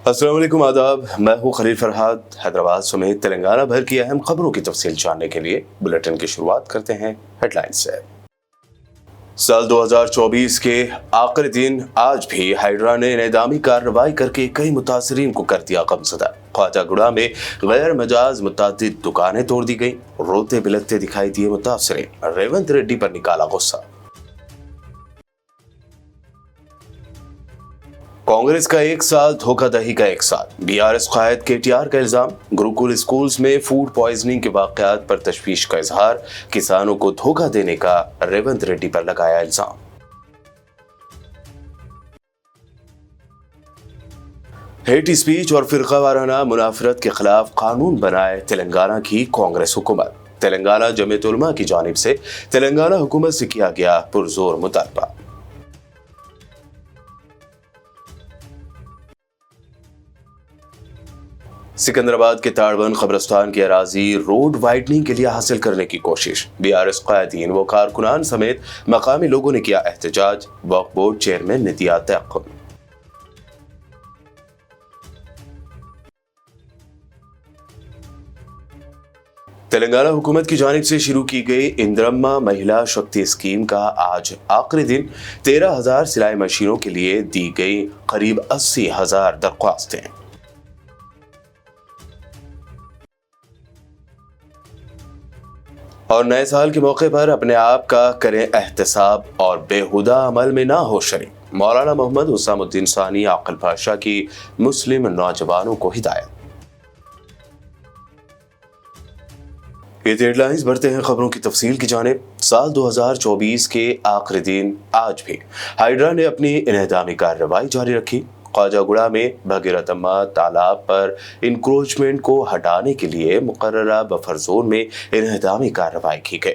अस्सलाम वालेकुम, आदाब। मैं हूँ खलील फरहाद। हैदराबाद समेत तेलंगाना भर की अहम खबरों की तफसील जानने के लिए बुलेटिन की शुरुआत करते हैं हेडलाइंस से। साल 2024 के आखिरी दिन आज भी हाइड्रा ने इंहदामी कार्रवाई करके कई मुतासरीन को कर दिया गमज़दा। ख्वाजागुड़ा में गैर मजाज मुतादिद दुकानें तोड़ दी गई। रोते बिलखते दिखाई दिए मुतासरीन। रेवंत रेड्डी पर निकाला गुस्सा। कांग्रेस का एक साल, धोखाधड़ी का एक साल। बीआरएस कायद केटीआर का इल्जाम। गुरुकुल स्कूल्स में फूड पॉइजनिंग के वाकयात पर तशवीश का इजहार। किसानों को धोखा देने का रेवंत रेड्डी पर लगाया इल्जाम। हेट स्पीच और फिरका वाराना मुनाफरत के खिलाफ कानून बनाए तेलंगाना की कांग्रेस हुकूमत। तेलंगाना जमीयत उलमा की जानिब से तेलंगाना हुकूमत से किया गया पुरजोर मुतालबा। सिकंदराबाद के ताड़बंद कब्रिस्तान की अराजी रोड वाइडनिंग के लिए हासिल करने की कोशिश। बीआरएस कायदीन व कारकुनान समेत मकामी लोगों ने किया एहतजाज। वक्फ बोर्ड चेयरमैन ने दिया तयक़्क़ुन। तेलंगाना हुकूमत की जानिब से शुरू की गई इंदिरम्मा महिला शक्ति स्कीम का आज आखिरी दिन 13,000 सिलाई मशीनों के लिए दी गई करीब 80,000 दरख्वास्तें। और नए साल के मौके पर अपने आप का करें एहतसाब और बेहुदा अमल में ना हो शरीक। मौलाना मोहम्मद हुसामुद्दीन सानी आकिल पाशा की मुस्लिम नौजवानों को हिदायत। ये हेडलाइंस बढ़ते हैं खबरों की तफसील की जानिब। साल 2024 के आखिरी दिन आज भी हाइड्रा ने अपनी इंहदामी कार्रवाई जारी रखी। ख्वाजागुड़ा में भगीरथम्मा तालाब पर इंक्रोचमेंट को हटाने के लिए मुकर्ररा बफर जोन में इंहदामी कार्रवाई की गई।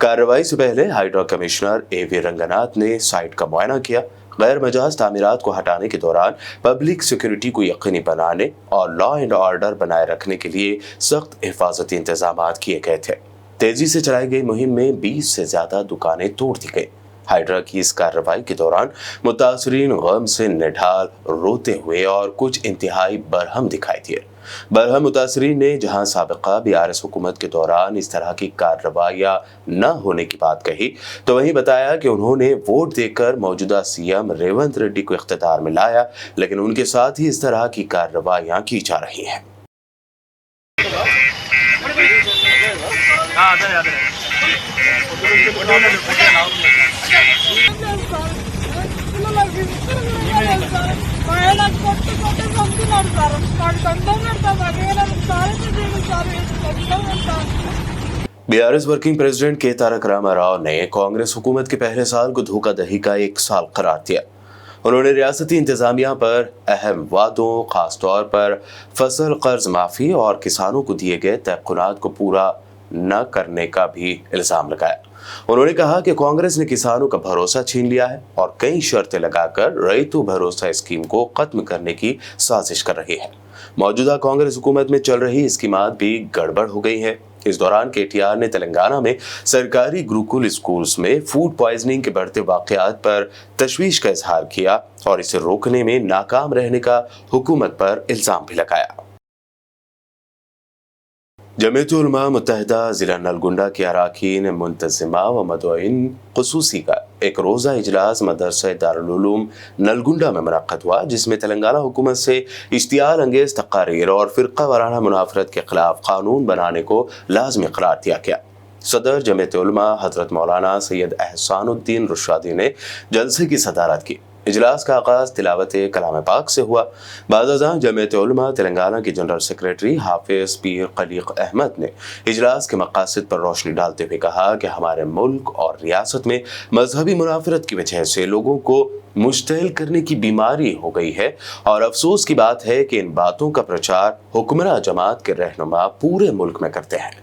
कार्रवाई से पहले हाइड्रा कमिश्नर ए.वी. रंगनाथ ने साइट का मुआयना किया। गैर मजाज तामीरात को हटाने के दौरान पब्लिक सिक्योरिटी को यकीनी बनाने और लॉ एंड ऑर्डर बनाए रखने के लिए सख्त हिफाजती इंतजाम किए गए थे। तेजी से चलाई गई मुहिम में 20 से ज्यादा दुकानें तोड़ दी गई। हाइड्रा की इस कार्रवाई के दौरान मुतासरीन गम से निढाल, रोते हुए और कुछ इंतहाई बरहम दिखाई दिए। बरहम मुतासरीन ने जहां साबिका बीआरएस हुकूमत के दौरान इस तरह की कार्रवाइयां न होने की बात कही, तो वहीं बताया कि उन्होंने वोट देकर मौजूदा सीएम रेवंत रेड्डी को इख्तियार में लाया, लेकिन उनके साथ ही इस तरह की कार्रवाइयां की जा रही हैं। बीआरएस वर्किंग प्रेसिडेंट के तारक रामा राव ने कांग्रेस हुकूमत के पहले साल को धोखाधड़ी का एक साल करार दिया। उन्होंने रियासती इंतजामिया पर अहम वादों, खासतौर पर फसल कर्ज माफी और किसानों को दिए गए तयक़्क़ुनात को पूरा न करने का भी इल्जाम लगाया। उन्होंने कहा कि कांग्रेस ने किसानों का भरोसा छीन लिया है और कई शर्तें लगाकर रईतु भरोसा स्कीम को खत्म करने की साजिश कर रही है। मौजूदा कांग्रेस हुकूमत में चल रही स्कीमात भी गड़बड़ हो गई है। इस दौरान केटीआर ने तेलंगाना में सरकारी गुरुकुल स्कूल्स में फूड पॉइजनिंग के बढ़ते वाकयात पर तशवीश का इजहार किया और इसे रोकने में नाकाम रहने का हुकूमत पर इल्जाम भी लगाया। जमीयत उलमा मुत्तहिदा जिला नलगुंडा के अराकीन मुंतजिमा व मदोइन खुसूसी का एक रोज़ा इजलास मदरसा दारुल उलूम नलगुंडा में मुनक्कद हुआ, जिसमें तेलंगाना हुकूमत से इश्तियाल अंगेज तकारीर और फिरका वाराना मुनाफरत के खिलाफ कानून बनाने को लाज़मी करार दिया गया। सदर जमीयत उलमा हजरत मौलाना सैयद एहसानुद्दीन रुशादी ने जलसे की सदारत की। इजलास का आगाज तिलावत कलाम पाक से हुआ। बाज़ जमीयत उलमा तेलंगाना के जनरल सेक्रेटरी हाफिज पीर खलीक अहमद ने इजलास के मकासद पर रोशनी डालते हुए कहा कि हमारे मुल्क और रियासत में मजहबी मुनाफरत की वजह से लोगों को मुश्तइल करने की बीमारी हो गई है और अफसोस की बात है कि इन बातों का प्रचार हुक्मरां जमात के रहनुमा पूरे मुल्क में करते हैं।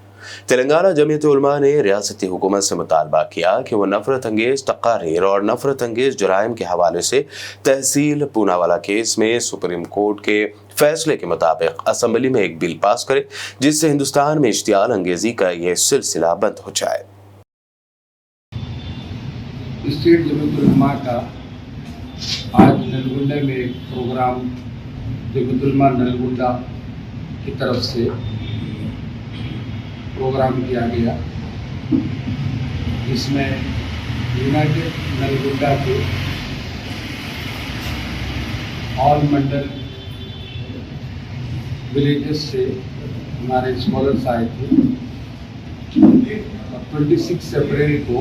तेलंगाना जमीयत उलमा ने रियासती हुकूमत से मुतालबा किया कि वह नफरत अंगेज तकारीर और नफरत अंगेज जराइम के हवाले से तहसील पूनावाला केस में सुप्रीम कोर्ट के फैसले के मुताबिक असम्बली में एक बिल पास करे, जिससे हिंदुस्तान में इश्तियाल अंगेजी का यह सिलसिला बंद हो जाए। स्टेट जमीयत उलमा का आज नलगुंडा में एक प्रोग्राम जमीयतुलमा नलगुंडा की तरफ से प्रोग्राम किया गया, जिसमें यूनाइटेड नलगुंडा के ऑल मंडल विलेजेस से हमारे स्कॉलर्स आए थे। 26 अप्रैल को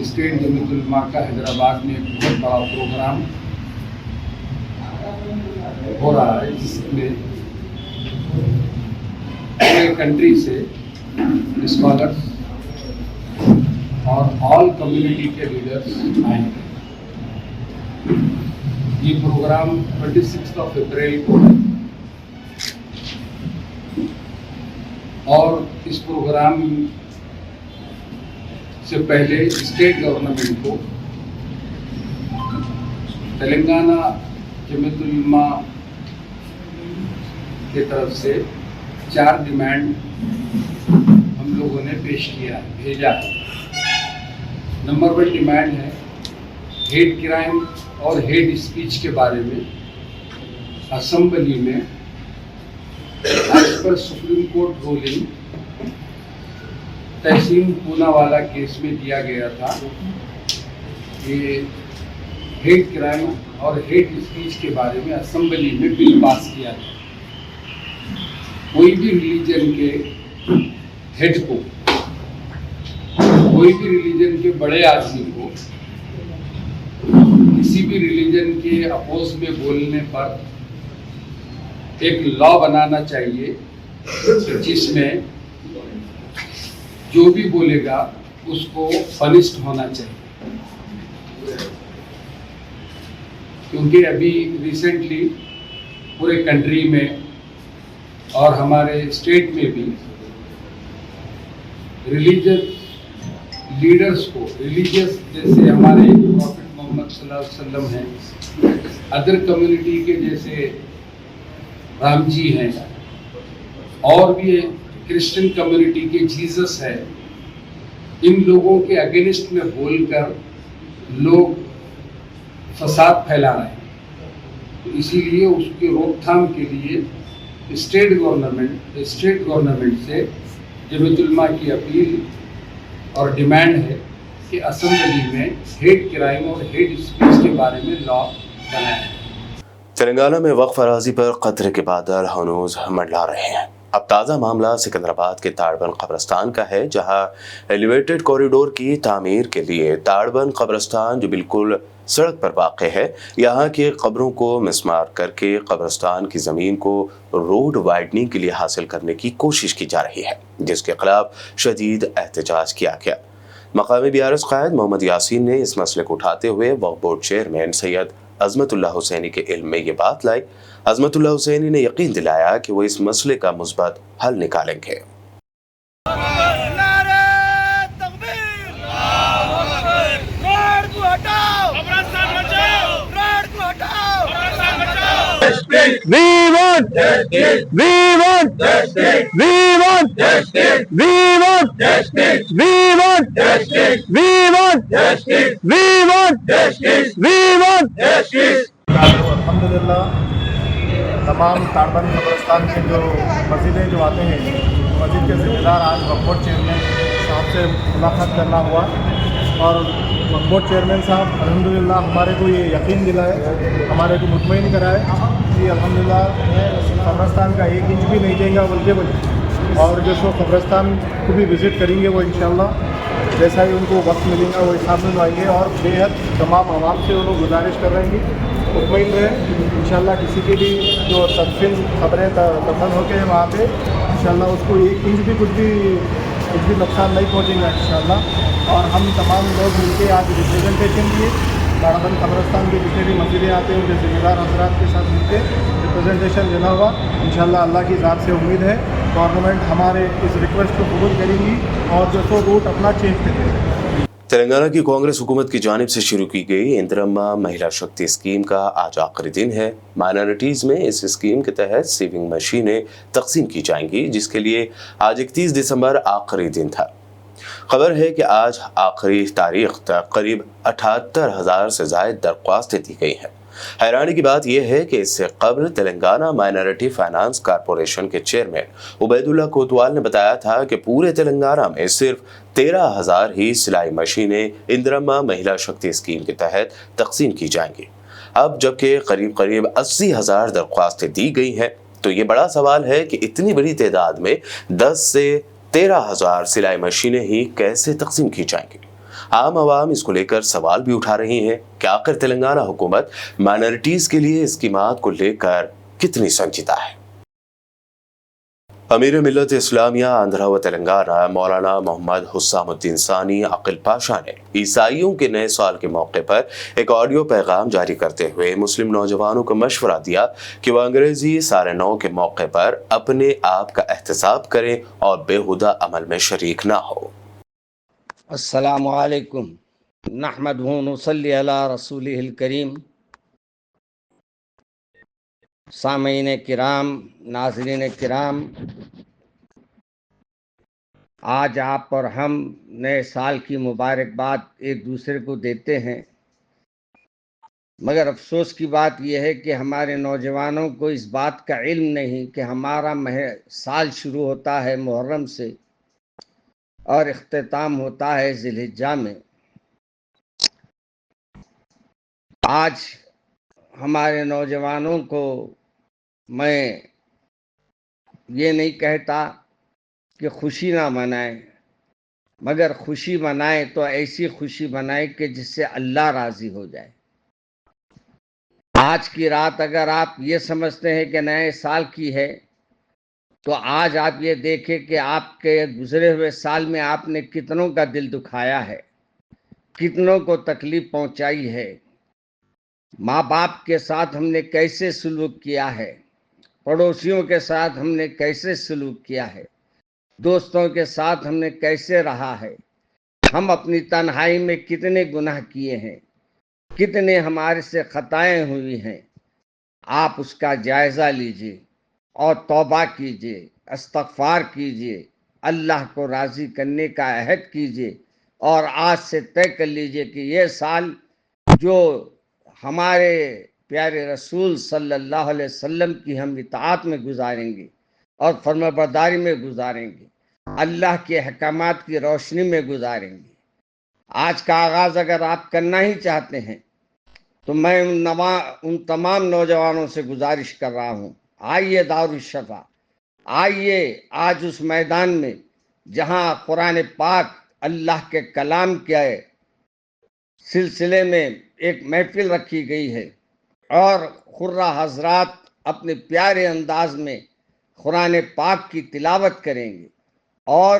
स्टेट जमीयतुलमा का हैदराबाद में एक बहुत बड़ा प्रोग्राम हो रहा है, जिसमें पूरे कंट्री से स्कॉलर्स और ऑल कम्युनिटी के लीडर्स आएंगे। ये प्रोग्राम 26 अप्रैल को है और इस प्रोग्राम से पहले स्टेट गवर्नमेंट को तेलंगाना जमीयतुलमा की तरफ से 4 डिमांड हम लोगों ने भेजा है। नंबर 1 डिमांड है हेट क्राइम और हेट स्पीच के बारे में असेंबली में एज पर Supreme Court ruling Tehseen Poonawalla case में दिया गया था कि हेट क्राइम और हेट स्पीच के बारे में असेंबली में बिल पास किया जाए। कोई भी रिलीजन के हेड को, कोई भी रिलीजन के बड़े आदमी को किसी भी रिलीजन के अपोज में बोलने पर एक लॉ बनाना चाहिए जिसमें जो भी बोलेगा उसको पनिश्ड होना चाहिए। क्योंकि अभी रिसेंटली पूरे कंट्री में और हमारे स्टेट में भी रिलीजियस लीडर्स को, रिलीजियस जैसे हमारे प्रॉफिट मोहम्मद सल्लल्लाहु अलैहि वसल्लम हैं, अदर कम्युनिटी के जैसे राम जी हैं, और भी क्रिश्चियन कम्युनिटी के जीसस है, इन लोगों के अगेंस्ट में बोलकर लोग फसाद फैला रहे हैं। तो इसीलिए उसके रोकथाम के लिए स्टेट गवर्नमेंट से जमीयतुलमा की अपील और डिमांड है कि असेंबली में हेट क्राइम और हेट स्पीच के बारे में लॉ बनाया है। तेलंगाना में वक्फ अराजी पर कत्ल के बादल हनूज मंडला रहे हैं। अब ताज़ा मामला सिकंदराबाद के ताड़बंद कब्रिस्तान का है, जहां एलिवेटेड कॉरिडोर की तामीर के लिए ताड़बंद कब्रिस्तान जो बिल्कुल सड़क पर वाक़ है, यहाँ की कब्रों को मिसमार करके कब्रिस्तान की ज़मीन को रोड वाइडनिंग के लिए हासिल करने की कोशिश की जा रही है, जिसके खिलाफ शदीद एहतजाज किया गया। मकामी BRS कायद मोहम्मद यासीन ने इस मसले को उठाते हुए वक्फ बोर्ड चेयरमैन सैयद अजमतुल्लाह हुसैनी के इल्म में ये बात लाई। अजमतुल्लाह हुसैनी ने यकीन दिलाया कि वो इस मसले का मुस्बत हल निकालेंगे। We want justice. We want justice. We want justice. We want justice. We want justice. We want justice. We want justice. We want justice. अल्हम्दुलिल्लाह तमाम ताड़बंद कब्रिस्तान के जो मस्जिदें जो आते हैं, मस्जिद के ज़िम्मेदार आज वक्फ बोर्ड चेयरमैन साहब से मुलाकात करना हुआ और वक्फ बोर्ड चेयरमैन साहब अल्हम्दुलिल्लाह हमारे को ये यकीन दिलाए, हमारे को मुतमईन कराए कि अल्हम्दुलिल्लाह कब्रिस्तान का 1 इंच भी नहीं देंगे बल्कि और जो सो कब्रिस्तान को भी विज़िट करेंगे वो इंशाअल्लाह जैसा ही उनको वक्त मिलेगा वो हिसाब में आएंगे। और बेहद तमाम आवाम से वो लोग गुजारिश कर रहे हैं कि मुतमईन रहे, इंशाअल्लाह किसी की भी जो तदफीन खबरें दफन होके हैं वहाँ पे इंशाअल्लाह उसको 1 इंच भी कुछ भी नुकसान नहीं पहुँचेगा इंशाअल्लाह। और हम तमाम लोग मिलकर आज रिप्रेजेंटेशन दिए, ताड़बंद कब्रिस्तान के जितने भी मस्जिदें आते हैं उनके ज़िम्मेदार हज़रात के साथ मिलकर रिप्रेजेंटेशन देना हुआ। इंशाअल्लाह अल्लाह की ज़ात से उम्मीद है गवर्नमेंट हमारे इस रिक्वेस्ट को कबूल करेगी और जो सो रूट अपना चेंज करेगी। तेलंगाना की कांग्रेस हुकूमत की जानिब से शुरू की गई इंदिरम्मा महिला शक्ति स्कीम का आज आखिरी दिन है। माइनॉरिटीज़ में इस स्कीम के तहत सीविंग मशीनें तकसीम की जाएंगी, जिसके लिए आज 31 दिसंबर आखिरी दिन था। खबर है कि आज आखिरी तारीख तक करीब 78,000 से ज़ायद दरख्वास्तें दी गई हैं। حیرانی کی بات یہ ہے کہ اس سے قبل تلنگانہ مائنارٹی فائنانس کارپوریشن کے چیئرمین عبید اللہ کوتوال نے بتایا تھا کہ پورے تلنگانہ میں صرف 13,000 ہی سلائی مشینیں اندرما مہیلا شکتی اسکیم کے تحت تقسیم کی جائیں گی۔ اب جبکہ قریب 80,000 درخواستیں دی گئی ہیں تو یہ بڑا سوال ہے کہ اتنی بڑی تعداد میں 10 سے 13,000 سلائی مشینیں ہی کیسے تقسیم کی جائیں گی۔ عام عوام اس کو لے کر سوال بھی اٹھا رہی ہیں کہ آخر تلنگانہ حکومت مائنارٹیز کے لیے اسکیمات کو لے کر کتنی سنجیدہ ہے۔ امیر ملت اسلامیہ آندھرا و تلنگانہ مولانا محمد حسام الدین ثانی عقل پاشا نے عیسائیوں کے نئے سال کے موقع پر ایک آڈیو پیغام جاری کرتے ہوئے مسلم نوجوانوں کو مشورہ دیا کہ وہ انگریزی سال نو کے موقع پر اپنے آپ کا احتساب کریں اور بےہودہ عمل میں شریک نہ ہو۔ السلام علیکم، نحمدہ و نصلی علی رسولہ الکریم۔ سامعین کرام، ناظرین کرام، آج آپ اور ہم نئے سال کی مبارکباد ایک دوسرے کو دیتے ہیں، مگر افسوس کی بات یہ ہے کہ ہمارے نوجوانوں کو اس بات کا علم نہیں کہ ہمارا سال شروع ہوتا ہے محرم سے اور اختتام ہوتا ہے ذی الحجہ میں۔ آج ہمارے نوجوانوں کو میں یہ نہیں کہتا کہ خوشی نہ منائیں، مگر خوشی منائیں تو ایسی خوشی منائیں کہ جس سے اللہ راضی ہو جائے۔ آج کی رات اگر آپ یہ سمجھتے ہیں کہ نئے سال کی ہے تو آج آپ یہ دیکھیں کہ آپ کے گزرے ہوئے سال میں آپ نے کتنوں کا دل دکھایا ہے، کتنوں کو تکلیف پہنچائی ہے، ماں باپ کے ساتھ ہم نے کیسے سلوک کیا ہے، پڑوسیوں کے ساتھ ہم نے کیسے سلوک کیا ہے، دوستوں کے ساتھ ہم نے کیسے رہا ہے، ہم اپنی تنہائی میں کتنے گناہ کیے ہیں، کتنے ہمارے سے خطائیں ہوئی ہیں۔ آپ اس کا جائزہ لیجئے اور توبہ کیجئے، استغفار کیجئے، اللہ کو راضی کرنے کا عہد کیجئے اور آج سے طے کر لیجئے کہ یہ سال جو ہمارے پیارے رسول صلی اللہ علیہ وسلم کی ہم اطاعت میں گزاریں گے اور فرمانبرداری میں گزاریں گے، اللہ کے احکامات کی روشنی میں گزاریں گے۔ آج کا آغاز اگر آپ کرنا ہی چاہتے ہیں تو میں ان تمام نوجوانوں سے گزارش کر رہا ہوں، آئیے دارالشفا، آئیے آج اس میدان میں جہاں قرآن پاک اللہ کے کلام کے سلسلے میں ایک محفل رکھی گئی ہے اور قرہ حضرات اپنے پیارے انداز میں قرآن پاک کی تلاوت کریں گے، اور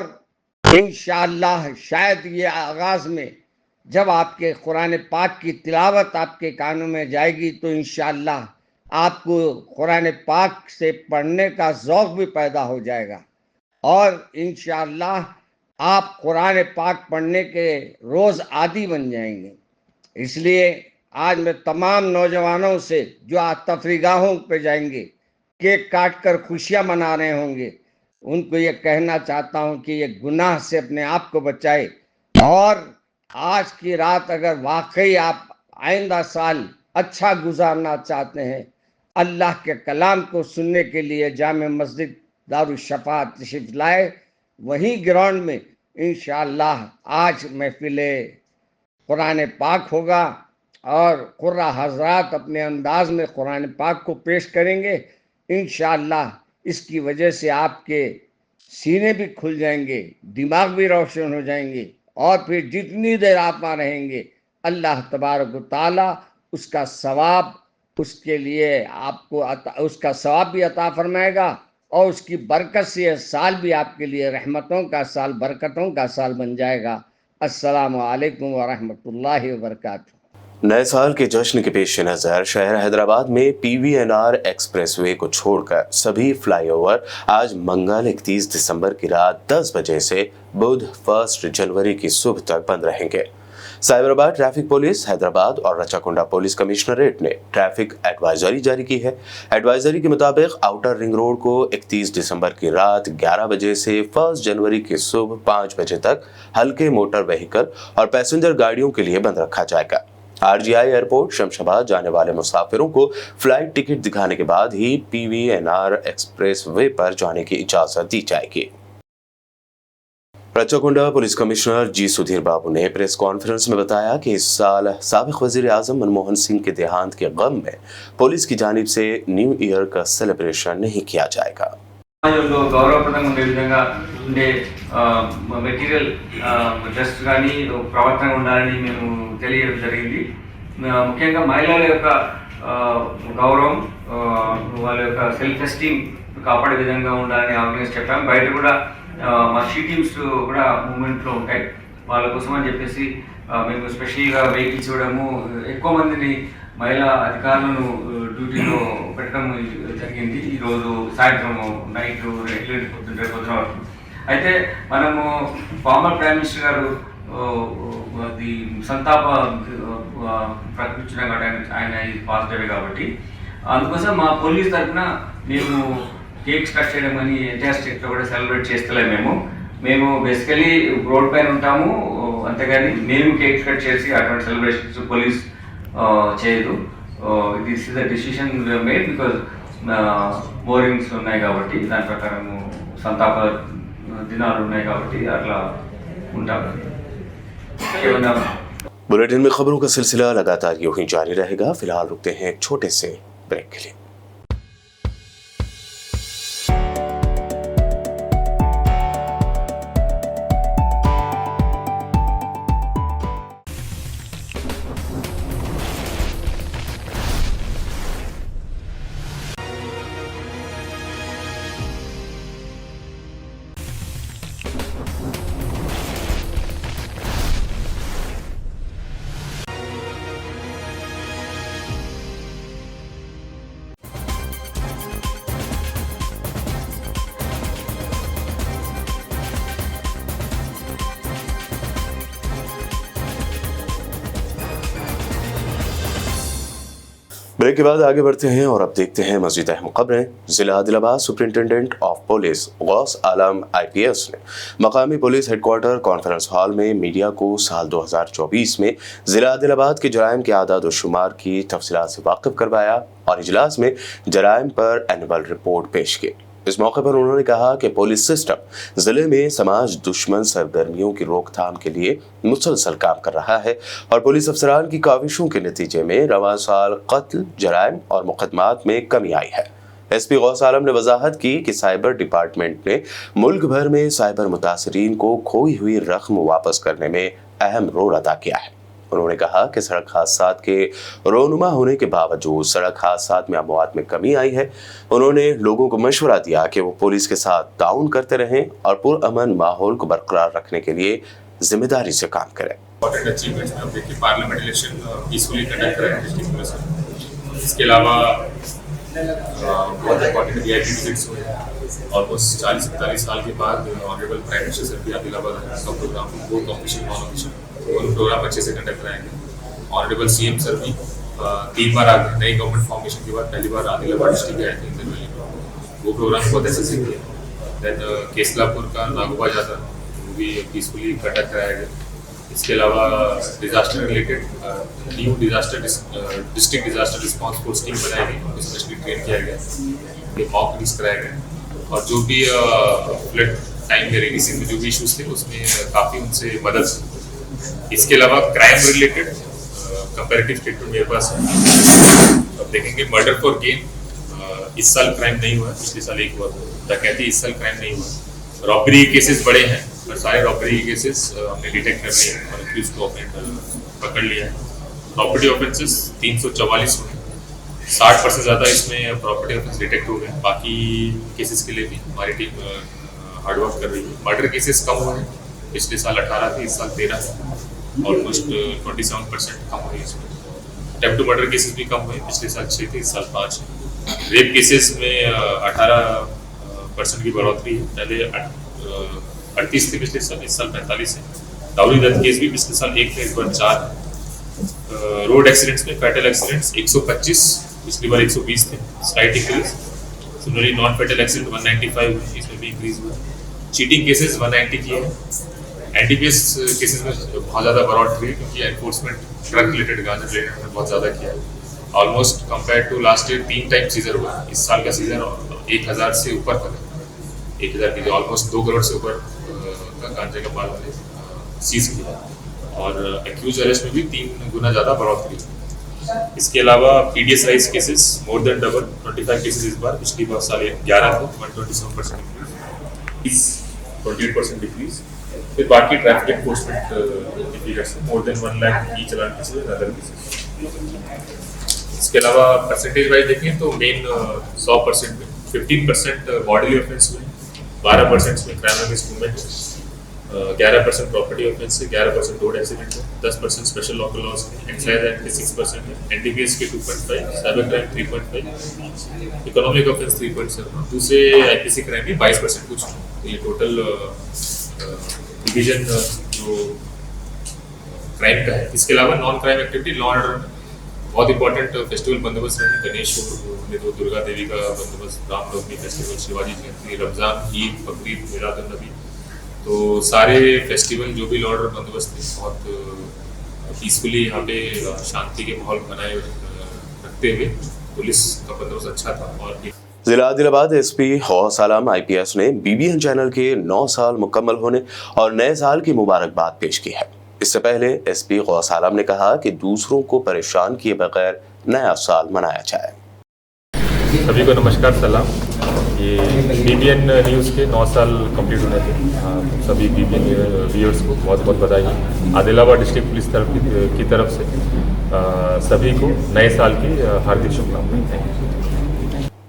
انشاءاللہ شاید یہ آغاز میں جب آپ کے قرآن پاک کی تلاوت آپ کے کانوں میں جائے گی تو انشاءاللہ آپ کو قرآن پاک سے پڑھنے کا ذوق بھی پیدا ہو جائے گا، اور انشاءاللہ آپ قرآن پاک پڑھنے کے روز عادی بن جائیں گے۔ اس لیے آج میں تمام نوجوانوں سے جو آج تفریح گاہوں پہ جائیں گے، کیک کاٹ کر خوشیاں منا رہے ہوں گے، ان کو یہ کہنا چاہتا ہوں کہ یہ گناہ سے اپنے آپ کو بچائے، اور آج کی رات اگر واقعی آپ آئندہ سال اچھا گزارنا چاہتے ہیں، اللہ کے کلام کو سننے کے لیے جامع مسجد دارالشفا تشریف لائے، وہیں گراؤنڈ میں انشاءاللہ آج محفل قرآن پاک ہوگا اور قرہ حضرات اپنے انداز میں قرآن پاک کو پیش کریں گے۔ انشاءاللہ اس کی وجہ سے آپ کے سینے بھی کھل جائیں گے، دماغ بھی روشن ہو جائیں گے، اور پھر جتنی دیر آپ وہاں رہیں گے اللہ تبارک و تعالی اس کا ثواب اس کے لیے آپ کو اس کا ثواب بھی عطا فرمائے گا، اور اس کی برکت سے یہ سال بھی آپ کے لیے رحمتوں کا سال، برکتوں کا سال بن جائے گا۔ السلام علیکم ورحمۃ اللہ وبرکاتہ۔ نئے سال کے جشن کے پیش نظر شہر حیدرآباد میں PVNR ایکسپریس وے کو چھوڑ کر سبھی فلائی اوور آج منگل 31 دسمبر کی رات 10 بجے سے بدھ 1 جنوری کی صبح تک بند رہیں گے۔ سائبرآباد ٹریفک پولیس حیدرآباد اور رچاکنڈا پولیس کمشنریٹ نے ٹریفک ایڈوائزری جاری کی ہے۔ ایڈوائزری کے مطابق آؤٹر رنگ روڈ کو 31 دسمبر کی رات 11 بجے سے 1 جنوری کی صبح 5 بجے تک ہلکے موٹر وہیکل اور پیسنجر گاڑیوں کے لیے بند رکھا جائے گا۔ आरजीआई एयरपोर्ट शमशाबाद जाने वाले मुसाफिरों को फ्लाइट टिकट दिखाने के बाद ही पीवीएनआर एक्सप्रेस वे पर जाने की इजाजत दी जाएगी। रच्चाकुंडा पुलिस कमिश्नर जी सुधीर बाबू ने प्रेस कॉन्फ्रेंस में बताया कि इस साल साबिक वजीर आजम मनमोहन सिंह के देहांत के गम में पुलिस की जानिब से न्यू ईयर का सेलिब्रेशन नहीं किया जाएगा। గౌరవప్రదంగా ఉండే విధంగా ఉండే మెటీరియల్ డ్రెస్ కానీ ప్రవర్తన ఉండాలని మేము తెలియడం జరిగింది. ముఖ్యంగా మహిళల యొక్క గౌరవం, వాళ్ళ యొక్క సెల్ఫ్ ఎస్టీమ్ కాపాడే విధంగా ఉండాలని ఆర్గనైజ్ చెప్పాము. బయట కూడా మా షీ టీమ్స్ కూడా మూవ్మెంట్లో ఉంటాయి. వాళ్ళ కోసం అని చెప్పేసి మేము స్పెషల్గా వెహికల్స్ ఇవ్వడము, ఎక్కువ మందిని మహిళా అధికారులను డ్యూటీలో పెట్టడం జరిగింది. ఈరోజు సాయంత్రం నైట్ రేపు పొద్దున వరకు. అయితే మనము ఫార్మర్ ప్రైమ్ మినిస్టర్ గారు అది సంతాప ప్రకటించడం కాబట్టి ఆయన పాజిటివ్ కాబట్టి అందుకోసం మా పోలీస్ తరఫున మేము కేక్స్ కట్ చేయడం అని ఎంటైర్ స్టేట్లో కూడా సెలబ్రేట్ చేస్తలేము. మేము బేసికలీ రోడ్ పైన ఉంటాము, అంతేగాని మేము కేక్స్ కట్ చేసి అటువంటి సెలబ్రేషన్స్ పోలీస్ చేయదు. This is the decision made because warnings ఉన్నాయి కాబట్టి, దాని ప్రకారం సంతాప దినాలు ఉన్నాయి కాబట్టి అట్లా ఉంటాము. बुलेटिन में खबरों का सिलसिला लगातार यूं ही जारी रहेगा। फिलहाल रुकते हैं एक छोटे से ब्रेक के लिए। ब्रेक के बाद आगे बढ़ते हैं और अब देखते हैं मज़ीद अहम खबरें। जिला Adilabad superintendent of police Ghouse Alam IPS ने मकामी पुलिस हेडक्वार्टर कॉन्फ्रेंस हॉल में मीडिया को साल 2024 में जिला आदिलाबाद के जराइम के आदाद व शुमार की तफसीलात से वाकिफ करवाया और इजलास में जराइम पर एनुअल रिपोर्ट पेश की। इस मौके पर उन्होंने कहा कि पुलिस सिस्टम जिले में समाज दुश्मन सरगर्मियों की रोकथाम के लिए मुसलसल काम कर रहा है और पुलिस अफसरान की काविशों के नतीजे में रवां साल कत्ल, जराइम और मुकदमात में कमी आई है। SP गौस आलम ने वजाहत की कि साइबर डिपार्टमेंट ने मुल्क भर में साइबर मुतासरीन को खोई हुई रकम वापस करने में अहम रोल अदा किया है। उन्होंने कहा कि सड़क हादसात के रोनुमा होने के बावजूद सड़क हादसात में अमवात में कमी आई है। उन्होंने लोगों को मशवरा दिया कि वो पुलिस के साथ ताउन करते रहें और पुरअमन माहौल को बरकरार रखने के लिए जिम्मेदारी से काम करें। पार्लियामेंट इलेक्शन पीसफुली कंडक्ट करें डिस्ट्रिक्ट में सर। इसके अलावा बहुत इंपॉर्टेंट VIP विजिट्स हुए हैं। ऑलमोस्ट 40-45 साल के बाद ऑनरेबल प्राइम मिनिस्टर सर भी आदिलाबाद का programme both official non official दोनों प्रोग्राम अच्छे से कंडक्ट कराएंगे। ऑनरेबल CM सर भी 3 बार आ गए, नई गवर्नमेंट फॉर्मेशन के बाद पहली बार आदिलाबाद डिस्ट्रिक्ट आए थे इंदर वैली में, वो प्रोग्राम बहुत अच्छे से किया। दैन केसलापुर का नागोबा जाता वो भी पीसफुली कंडक्ट कराया गया। इसके अलावा disaster related new district disaster response force team बनाई गई, स्पेशली ट्रेन किया गया, ये मॉक रिलीज कराया गया और जो भी फ्लड टाइम में रेनी सीजन में जो भी इशूज थे उसमें काफ़ी उनसे मदद। इसके अलावा क्राइम रिलेटेड कंपैरेटिव स्टेटमेंट मेरे पास है। अब देखेंगे मर्डर फॉर गेन इस साल क्राइम नहीं हुआ, पिछले साल एक हुआ था। डकैती इस साल क्राइम नहीं हुआ। रॉबरी के केसेस बड़े हैं और सारे रॉबरी के केसेस हमने डिटेक्ट कर लिए और एक्यूज को पकड़ लिया है। प्रॉपर्टी ऑफेंसेस 344 हुए, 60% ज़्यादा इसमें प्रॉपर्टी ऑफेंस डिटेक्ट हो गए। बाकी केसेस के लिए भी हमारी टीम हार्डवर्क कर रही है। मर्डर केसेस कम हुए हैं, पिछले साल 18 थे, इस साल 13 है, ऑलमोस्ट 27% कम हुए इसमें। अटेम्प्ट टू मर्डर केसेस भी कम हुए, पिछले साल 6 थे, इस साल 5 है। रेप केसेस में 18% की बढ़ोतरी है, पहले 38 थे पिछले साल, इस साल 45 है। दाऊरी दत्त केस भी पिछले साल 1 थे, इस बार 4 है। रोड एक्सीडेंट्स में फैटल एक्सीडेंट्स 125, पिछली बार 120 थे, slight increase. Similarly non fatal accident 195 हुए, इसमें भी इंक्रीज हुआ। चीटिंग केसेस 190 किए हैं, एनडीपीएस केसेस में बहुत ज़्यादा बढ़ोतरी हुई क्योंकि एनफोर्समेंट ड्रग रिलेटेड गांजा रिलेटेड में बहुत ज़्यादा किया है। Almost compare to last year 3 time seizure हुआ। इस साल का सीजर 1000 से ऊपर था, 1000 की ऑलमोस्ट 2 करोड़ से ऊपर का गांजे का माल हमने सीज किया और एक्यूज अरेस्ट में भी 3 गुना ज़्यादा बढ़ोतरी हुई। इसके अलावा PDS rise cases more than double, 25 cases इस बार, पिछली बार साल 11 थे, 127% इंक्रीज, 28% डिक्रीज। फिर बाकी traffic enforcement figures more than 1 lakh E challan cases and other cases. इसके अलावा परसेंटेज वाइज देखें तो मेन 100% में 15% बॉडीली ऑफेंस हुए, 12% में crime against women, 11% property offence से, 11% रोड एक्सीडेंट है, 10% स्पेशल लॉकल लॉस में, एक्साइज एक्ट के 6% है, एनडीपीएस के 2.5, साइबर क्राइम 3.5, इकोनॉमिक ऑफेंस 3.7, दूसरे आईपीसी क्राइम भी 22% कुछ। तो ये टोटल डिवीजन जो क्राइम का है। इसके अलावा non crime activity law and order बहुत इंपॉर्टेंट फेस्टिवल बंदोबस्त रहे। गणेश में तो दुर्गा देवी का बंदोबस्त, रामनवमी फेस्टिवल, शिवाजी जयंती, रमजान, ईद, बकरीद, मिलादुन नबी, तो सारे फेस्टिवल जो भी लॉ एंड ऑर्डर बंदोबस्त थे बहुत पीसफुली यहाँ पे शांति के माहौल बनाए रखते हुए पुलिस का बंदोबस्त अच्छा था। और जिला आदिलाबाद एसपी गौस आलम आईपीएस ने बीबीएन चैनल के 9 साल मुकम्मल होने और नए साल की मुबारकबाद पेश की है। इससे पहले एसपी गौस आलम ने कहा कि दूसरों को परेशान किए बगैर नया साल मनाया जाए। सभी को नमस्कार, सलाम। ये बीबीएन न्यूज़ के 9 साल कंप्लीट होने थे। सभी बीबीएन व्यूअर्स को बहुत बहुत बधाई। आदिलाबाद डिस्ट्रिक्ट पुलिस की तरफ से सभी को नए साल की हार्दिक शुभकामनाएं। Thank you.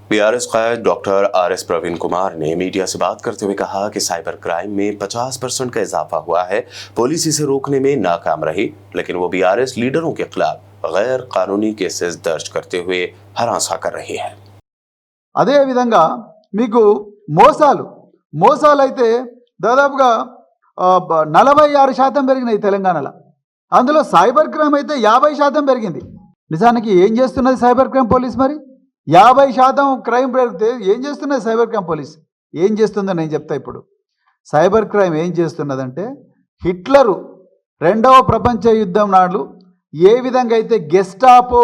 बीआरएस कायद डॉक्टर आरएस प्रवीण कुमार ने मीडिया से बात करते हुए कहा कि साइबर क्राइम में 50% का इजाफा हुआ है। पुलिस इसे रोकने में नाकाम रही, लेकिन वो बीआरएस लीडरों के खिलाफ गैर कानूनी केसेस दर्ज करते हुए हरासा कर रही है। అదే విధంగా మీకు మోసాలు అయితే దాదాపుగా 46% పెరిగినాయి తెలంగాణలో. అందులో సైబర్ క్రైమ్ అయితే 50% పెరిగింది. నిజానికి ఏం చేస్తున్నది సైబర్ క్రైమ్ పోలీస్? మరి 50% క్రైమ్ పెరిగితే ఏం చేస్తున్నది సైబర్ క్రైమ్ పోలీస్? ఏం చేస్తుందో నేను చెప్తా. ఇప్పుడు సైబర్ క్రైమ్ ఏం చేస్తున్నదంటే, హిట్లరు 2వ ప్రపంచ యుద్ధం నాడు ఏ విధంగా అయితే గెస్టాపో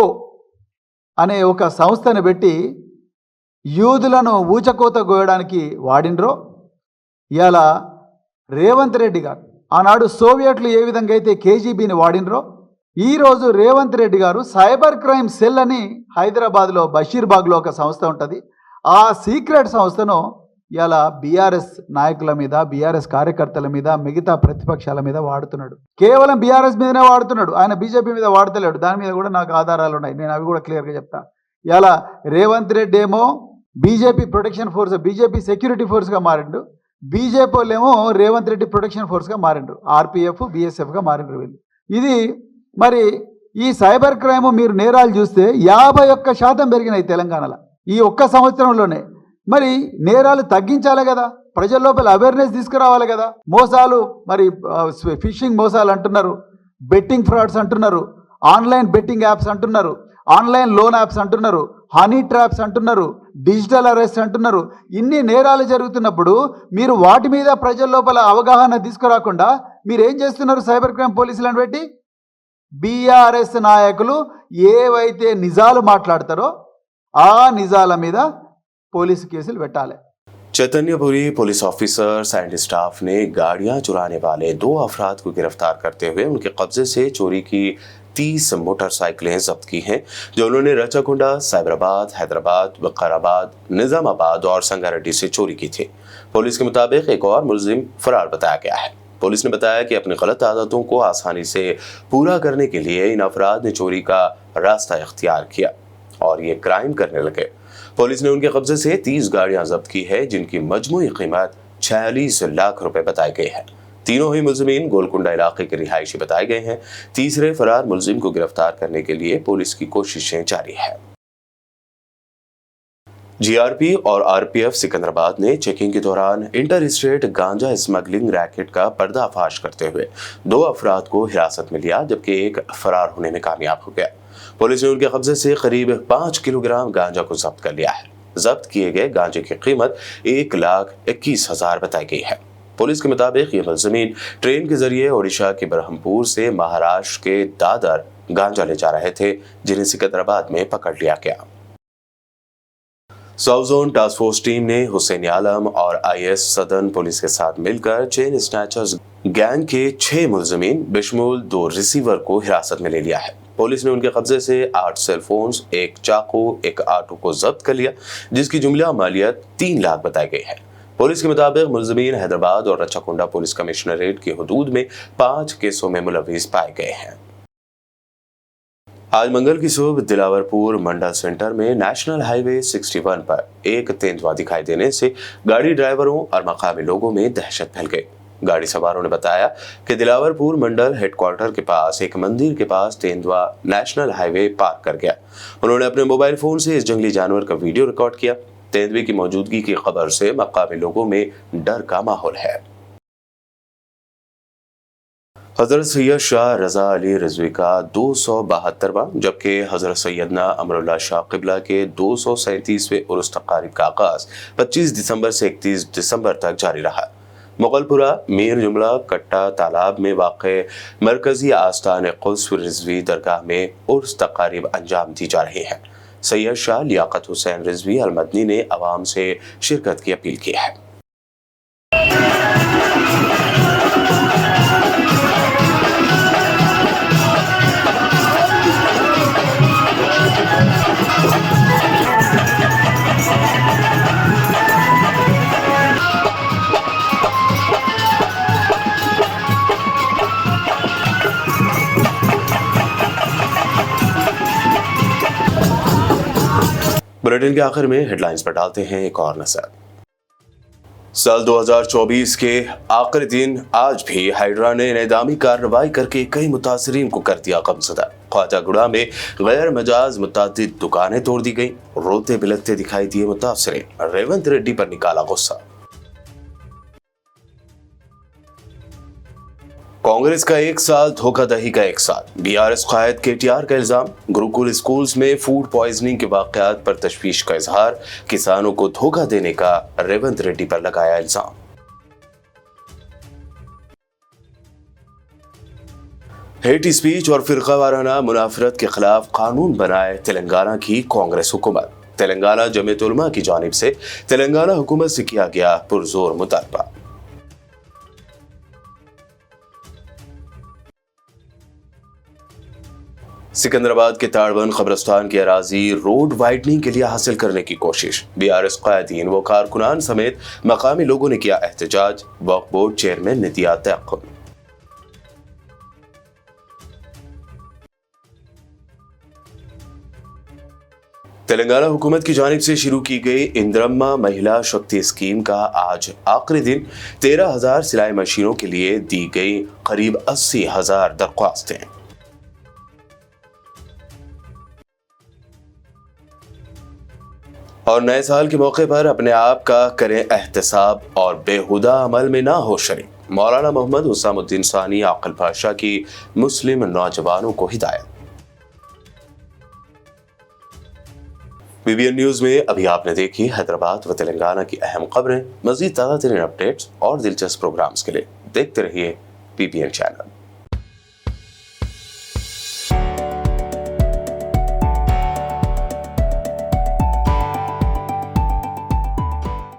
అనే ఒక సంస్థను పెట్టి యూదులను ఊచకోత గోయడానికి వాడినరో, ఇవాళ రేవంత్ రెడ్డి గారు ఆనాడు సోవియట్లు ఏ విధంగా అయితే కేజీబీని వాడినరో, ఈరోజు రేవంత్ రెడ్డి గారు సైబర్ క్రైమ్ సెల్ అని హైదరాబాద్లో బషీర్బాగ్లో ఒక సంస్థ ఉంటుంది. ఆ సీక్రెట్ సంస్థను ఇవాళ బీఆర్ఎస్ నాయకుల మీద, బీఆర్ఎస్ కార్యకర్తల మీద, మిగతా ప్రతిపక్షాల మీద వాడుతున్నాడు. కేవలం బీఆర్ఎస్ మీదనే వాడుతున్నాడు, ఆయన బీజేపీ మీద వాడతలేడు. దాని మీద కూడా నాకు ఆధారాలు ఉన్నాయి, నేను అవి కూడా క్లియర్గా చెప్తా. ఇవాళ రేవంత్ రెడ్డి ఏమో BJP protection force, BJP security ఫోర్స్గా మారిండు. బీజేపీ వాళ్ళేమో రేవంత్ రెడ్డి ప్రొటెక్షన్ ఫోర్స్గా మారిండ్రు, ఆర్పీఎఫ్, బీఎస్ఎఫ్గా మారిండ్రు వీళ్ళు. ఇది మరి ఈ సైబర్ క్రైమ్ మీరు నేరాలు చూస్తే 51% పెరిగినాయి తెలంగాణలో ఈ ఒక్క సంవత్సరంలోనే. మరి నేరాలు తగ్గించాలి కదా, ప్రజల లోపల అవేర్నెస్ తీసుకురావాలి కదా. మోసాలు, మరి ఫిషింగ్ మోసాలు అంటున్నారు, బెట్టింగ్ ఫ్రాడ్స్ అంటున్నారు, ఆన్లైన్ బెట్టింగ్ యాప్స్ అంటున్నారు, ఆన్లైన్ లోన్ యాప్స్ అంటున్నారు, హనీ ట్రాప్స్ అంటున్నారు, డిజిటల్ అరెస్ట్ అంటున్నారు. ఇన్ని నేరాలు జరుగుతున్నప్పుడు మీరు వాటి మీద ప్రజల లోపల అవగాహన తీసుకురాకుండా మీరు ఏం చేస్తున్నారు? సైబర్ క్రైమ్ పోలీసులను పెట్టి బీఆర్ఎస్ నాయకులు ఏవైతే నిజాలు మాట్లాడతారో ఆ నిజాల మీద పోలీసు కేసులు పెట్టాలి. Chaitanyapuri police officers and staff ने गाड़ियां चुराने वाले 2 अफराद को गिरफ्तार करते हुए उनके कब्जे से चोरी की 30 मोटरसाइकिलें जब्त की हैं, जो उन्होंने रचाकुंडा, साइबराबाद, हैदराबाद, वकाराबाद, निजामाबाद और संगारेड्डी से चोरी की थी। पुलिस के मुताबिक एक और मुलजिम फरार बताया गया है। पुलिस ने बताया कि अपनी गलत आदतों को आसानी से पूरा करने के लिए इन अफराद ने चोरी का रास्ता इख्तियार किया और ये क्राइम करने लगे। पुलिस ने उनके कब्जे से 30 गाड़ियां जब्त की है, जिनकी मजमूई कीमत 46 लाख रुपए बताई गई है। तीनों ही मुलजिमीन गोलकुंडा इलाके के रिहायशी बताए गए हैं। तीसरे फरार मुलजिम को गिरफ्तार करने के लिए पुलिस की कोशिशें जारी है। जीआरपी और आरपीएफ सिकंदराबाद ने चेकिंग के दौरान इंटर स्टेट गांजा स्मगलिंग रैकेट का पर्दाफाश करते हुए 2 अफराद को हिरासत में लिया, जबकि एक फरार होने में कामयाब हो गया। पुलिस ने उनके कब्जे से करीब 5 किलोग्राम गांजा को जब्त कर लिया है। जब्त किए गए गांजे की कीमत 1,21,000 बताई गई है। पुलिस के मुताबिक ये मुलजिमीन ट्रेन के जरिए ओडिशा के बरहमपुर से महाराष्ट्र के दादर गांजा ले जा रहे थे, जिन्हें सिकंदराबाद में पकड़ लिया गया। South zone task force team ने हुसैन आलम और IS सदन पुलिस के साथ मिलकर चेन स्नैचर्स गैंग के 6 मुलजिमीन बिशमूल 2 रिसीवर को हिरासत में ले लिया है। पुलिस ने उनके कब्जे से 8 सेल फोन्स, 1 चाकू, 1 ऑटो को जब्त कर लिया, जिसकी जुमला मालियत 3 लाख बताई गई है। पुलिस के मुताबिक मुलजिमीन हैदराबाद और रच्चाकुंडा पुलिस कमिश्नरेट की हुदूद में 5 केसों में मुलव्विस पाए गए हैं। आज मंगल की सुबह दिलावरपुर मंडल सेंटर में नेशनल हाईवे 61 पर एक तेंदुआ दिखाई देने से गाड़ी ड्राइवरों और मकामी लोगों में दहशत फैल गई। गाड़ी सवारों ने बताया कि दिलावरपुर मंडल हेडक्वार्टर के पास एक मंदिर के पास तेंदुआ नेशनल हाईवे पार कर गया। उन्होंने अपने मोबाइल फोन से इस जंगली जानवर का वीडियो रिकॉर्ड किया। तेंदुए की मौजूदगी की खबर से मकामी लोगों में डर का माहौल है। हजरत सैयद शाह रजा अली रिजवी का 272वां जबकि हजरत सैयदना अमरुल्लाह शाह क़िबला के 237वें उर्स तकारीब का आगाज 25 दिसंबर से 31 दिसंबर तक जारी रहा। मुगलपुरा मीर जुमला कट्टा तालाब में वाक़े मरकजी आस्तान क़ुद्स रिजवी दरगाह में उर्स तकारीब अंजाम दी जा रही हैं। सैयद शाह लियाकत हुसैन रिजवी अल मदनी ने अवाम से शिरकत की अपील की है। बुलेटिन के आखिर में हेडलाइंस पर डालते हैं एक और नजर। साल 2024 के आखिरी दिन आज भी हाइड्रा ने इंतजामी कार्रवाई करके कई मुतासरीन को कर दिया गमज़दा। ख्वाजागुड़ा में गैर मजाज मुतादिद दुकानें तोड़ दी गई। रोते बिलखते दिखाई दिए मुतासरीन। रेवंत रेड्डी पर निकाला गुस्सा। कांग्रेस का 1 साल, धोखाधड़ी का 1 साल। BRS कायद KTR का इल्जाम। गुरुकुल स्कूल्स में फूड पॉइजनिंग के वाकयात पर तशवीश का इजहार। किसानों को धोखा देने का रेवंत रेड्डी पर लगाया इल्जाम। हेट स्पीच और फिरका वाराना मुनाफरत के खिलाफ कानून बनाए तेलंगाना की कांग्रेस हुकूमत। तेलंगाना जमीयत उलमा की जानिब से तेलंगाना हुकूमत से किया गया पुरजोर मुतालबा। सिकंदराबाद के ताड़बंद कब्रिस्तान की अराजी रोड वाइडनिंग के लिए हासिल करने की कोशिश। BRS कायदीन व कारकुनान समेत मकामी लोगों ने किया एहतजाज। वक्फ बोर्ड चेयरमैन ने दिया तयक़्क़ुन। तेलंगाना हुकूमत की जानिब से शुरू की गई इंदिरम्मा महिला शक्ति स्कीम का आज आखिरी दिन 13,000 सिलाई मशीनों के लिए दी गई करीब 80,000 दरख्वास्तें। और नए साल के मौके पर अपने आप का करें एहतसाब और बेहुदा अमल में ना हो शरीक। मौलाना मोहम्मद हुसामुद्दीन सानी आकिल पाशा की मुस्लिम नौजवानों को हिदायत। BBN न्यूज में अभी आपने देखी हैदराबाद व तेलंगाना की अहम खबरें। मजीद ताज़ा तरीन अपडेट्स और दिलचस्प प्रोग्राम्स के लिए देखते रहिए BBN चैनल।